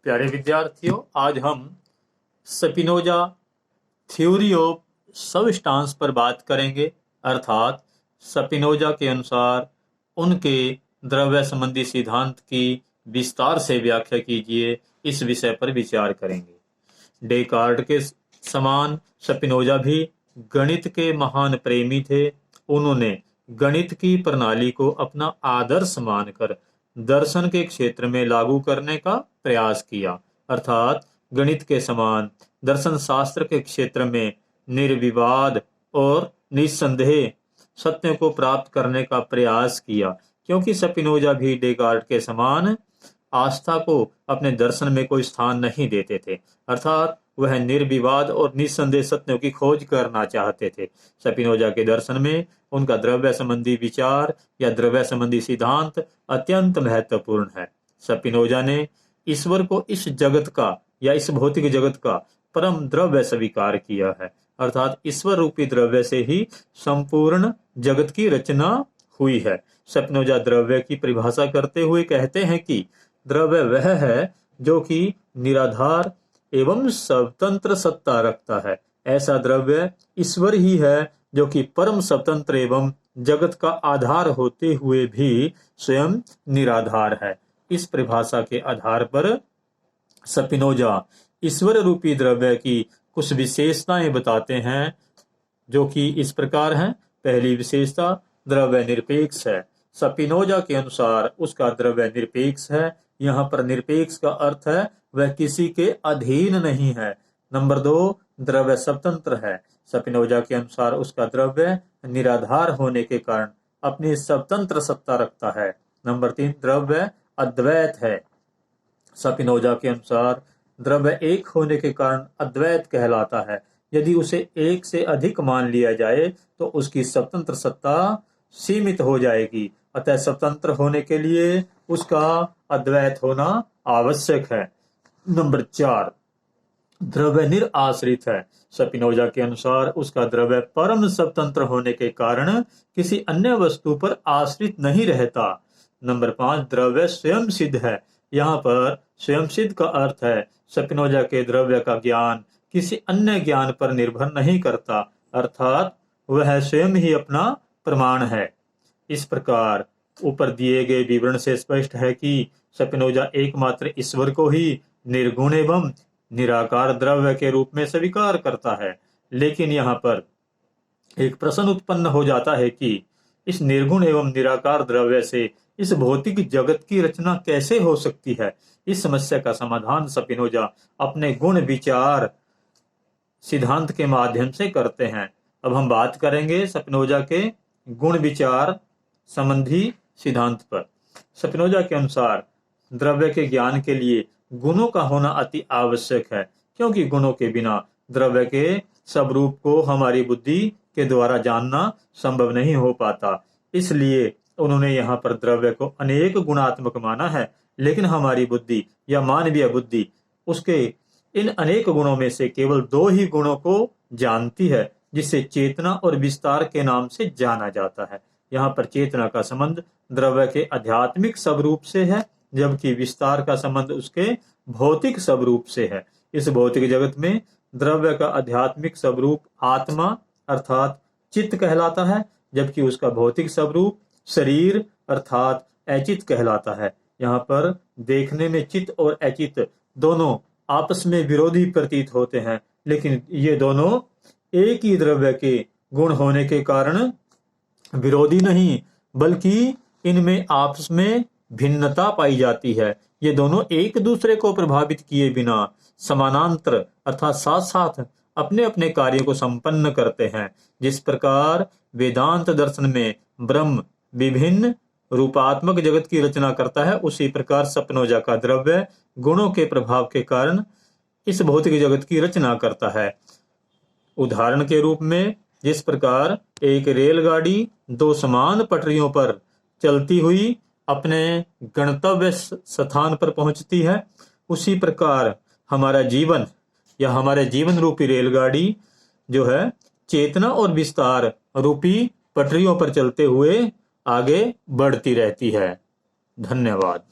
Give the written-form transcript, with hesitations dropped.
प्यारे विद्यार्थियों, आज हम स्पिनोजा थ्योरी ऑफ सबस्टांस पर बात करेंगे। अर्थात स्पिनोजा के अनुसार उनके द्रव्य संबंधी सिद्धांत की विस्तार से व्याख्या कीजिए, इस विषय पर विचार करेंगे। डेकार्ट के समान स्पिनोजा भी गणित के महान प्रेमी थे। उन्होंने गणित की प्रणाली को अपना आदर्श मानकर दर्शन के क्षेत्र में लागू करने का प्रयास किया। अर्थात गणित के समान दर्शन शास्त्र के क्षेत्र में निर्विवाद और निस्संदेह सत्य को प्राप्त करने का प्रयास किया, क्योंकि स्पिनोजा भी डेकार्ट के समान आस्था को अपने दर्शन में कोई स्थान नहीं देते थे। अर्थात वह निर्विवाद और निस्संदेह सत्यों की खोज करना चाहते थे। स्पिनोजा के दर्शन में उनका द्रव्य संबंधी विचार या द्रव्य संबंधी सिद्धांत अत्यंत महत्वपूर्ण है। स्पिनोजा ने ईश्वर को इस जगत का या इस भौतिक जगत का परम द्रव्य स्वीकार किया है। अर्थात ईश्वर रूपी द्रव्य से ही संपूर्ण जगत की रचना हुई है। स्पिनोजा द्रव्य की परिभाषा करते हुए कहते हैं कि द्रव्य वह है जो कि निराधार एवं स्वतंत्र सत्ता रखता है। ऐसा द्रव्य ईश्वर ही है जो कि परम स्वतंत्र एवं जगत का आधार होते हुए भी स्वयं निराधार है। इस परिभाषा के आधार पर स्पिनोजा ईश्वर रूपी द्रव्य की कुछ विशेषताएं बताते हैं, जो कि इस प्रकार हैं। पहली विशेषता, द्रव्य निरपेक्ष है। स्पिनोजा के अनुसार उसका द्रव्य निरपेक्ष है। यहाँ पर निरपेक्ष का अर्थ है वह किसी के अधीन नहीं है। नंबर 2, द्रव्य स्वतंत्र है। स्पिनोजा के अनुसार उसका द्रव्य निराधार होने के कारण अपनी स्वतंत्र सत्ता रखता है। नंबर 3, द्रव्य अद्वैत है। स्पिनोजा के अनुसार द्रव्य एक होने के कारण अद्वैत कहलाता है। यदि उसे एक से अधिक मान लिया जाए तो उसकी स्वतंत्र सत्ता सीमित हो जाएगी। अतः स्वतंत्र होने के लिए उसका अद्वैत होना आवश्यक है। नंबर 4, द्रव्य निराश्रित है। स्पिनोजा के अनुसार उसका द्रव्य परम स्वतंत्र होने के कारण किसी अन्य वस्तु पर आश्रित नहीं रहता। नंबर 5, द्रव्य स्वयं सिद्ध है। यहाँ पर स्वयं सिद्ध का अर्थ है स्पिनोजा के द्रव्य का ज्ञान किसी अन्य ज्ञान पर निर्भर नहीं करता, अर्थात वह स्वयं ही अपना प्रमाण है। इस प्रकार ऊपर दिए गए विवरण से स्पष्ट है कि स्पिनोजा एकमात्र ईश्वर को ही निर्गुण एवं निराकार द्रव्य के रूप में स्वीकार करता है। लेकिन यहाँ पर एक प्रश्न उत्पन्न हो जाता है कि इस निर्गुण एवं निराकार द्रव्य से इस भौतिक जगत की रचना कैसे हो सकती है। इस समस्या का समाधान स्पिनोजा अपने गुण विचार सिद्धांत के माध्यम से करते हैं। अब हम बात करेंगे स्पिनोजा के गुण विचार संबंधी सिद्धांत पर। स्पिनोजा के अनुसार द्रव्य के ज्ञान के लिए गुणों का होना अति आवश्यक है, क्योंकि गुणों के बिना द्रव्य के स्वरूप को हमारी बुद्धि के द्वारा जानना संभव नहीं हो पाता। इसलिए उन्होंने यहाँ पर द्रव्य को अनेक गुणात्मक माना है, लेकिन हमारी बुद्धि या मानवीय बुद्धि उसके इन अनेक गुणों में से केवल 2 ही गुणों को जानती है, जिसे चेतना और विस्तार के नाम से जाना जाता है। यहाँ पर चेतना का संबंध द्रव्य के आध्यात्मिक स्वरूप से है, जबकि विस्तार का संबंध उसके भौतिक स्वरूप से है। इस भौतिक जगत में द्रव्य का आध्यात्मिक स्वरूप आत्मा अर्थात चित्त कहलाता है, जबकि उसका भौतिक स्वरूप शरीर अर्थात अचित कहलाता है। यहाँ पर देखने में चित्त और अचित दोनों आपस में विरोधी प्रतीत होते हैं, लेकिन ये दोनों एक ही द्रव्य के गुण होने के कारण विरोधी नहीं, बल्कि इनमें आपस में भिन्नता पाई जाती है। ये दोनों एक दूसरे को प्रभावित किए बिना समानांतर अर्थात साथ साथ अपने अपने कार्य को संपन्न करते हैं। जिस प्रकार वेदांत दर्शन में ब्रह्म विभिन्न रूपात्मक जगत की रचना करता है, उसी प्रकार स्पिनोजा का द्रव्य गुणों के प्रभाव के कारण इस भौतिक जगत की रचना करता है। उदाहरण के रूप में जिस प्रकार एक रेलगाड़ी 2 समान पटरियों पर चलती हुई अपने गंतव्य स्थान पर पहुंचती है, उसी प्रकार हमारा जीवन या हमारे जीवन रूपी रेलगाड़ी जो है चेतना और विस्तार रूपी पटरियों पर चलते हुए आगे बढ़ती रहती है। धन्यवाद।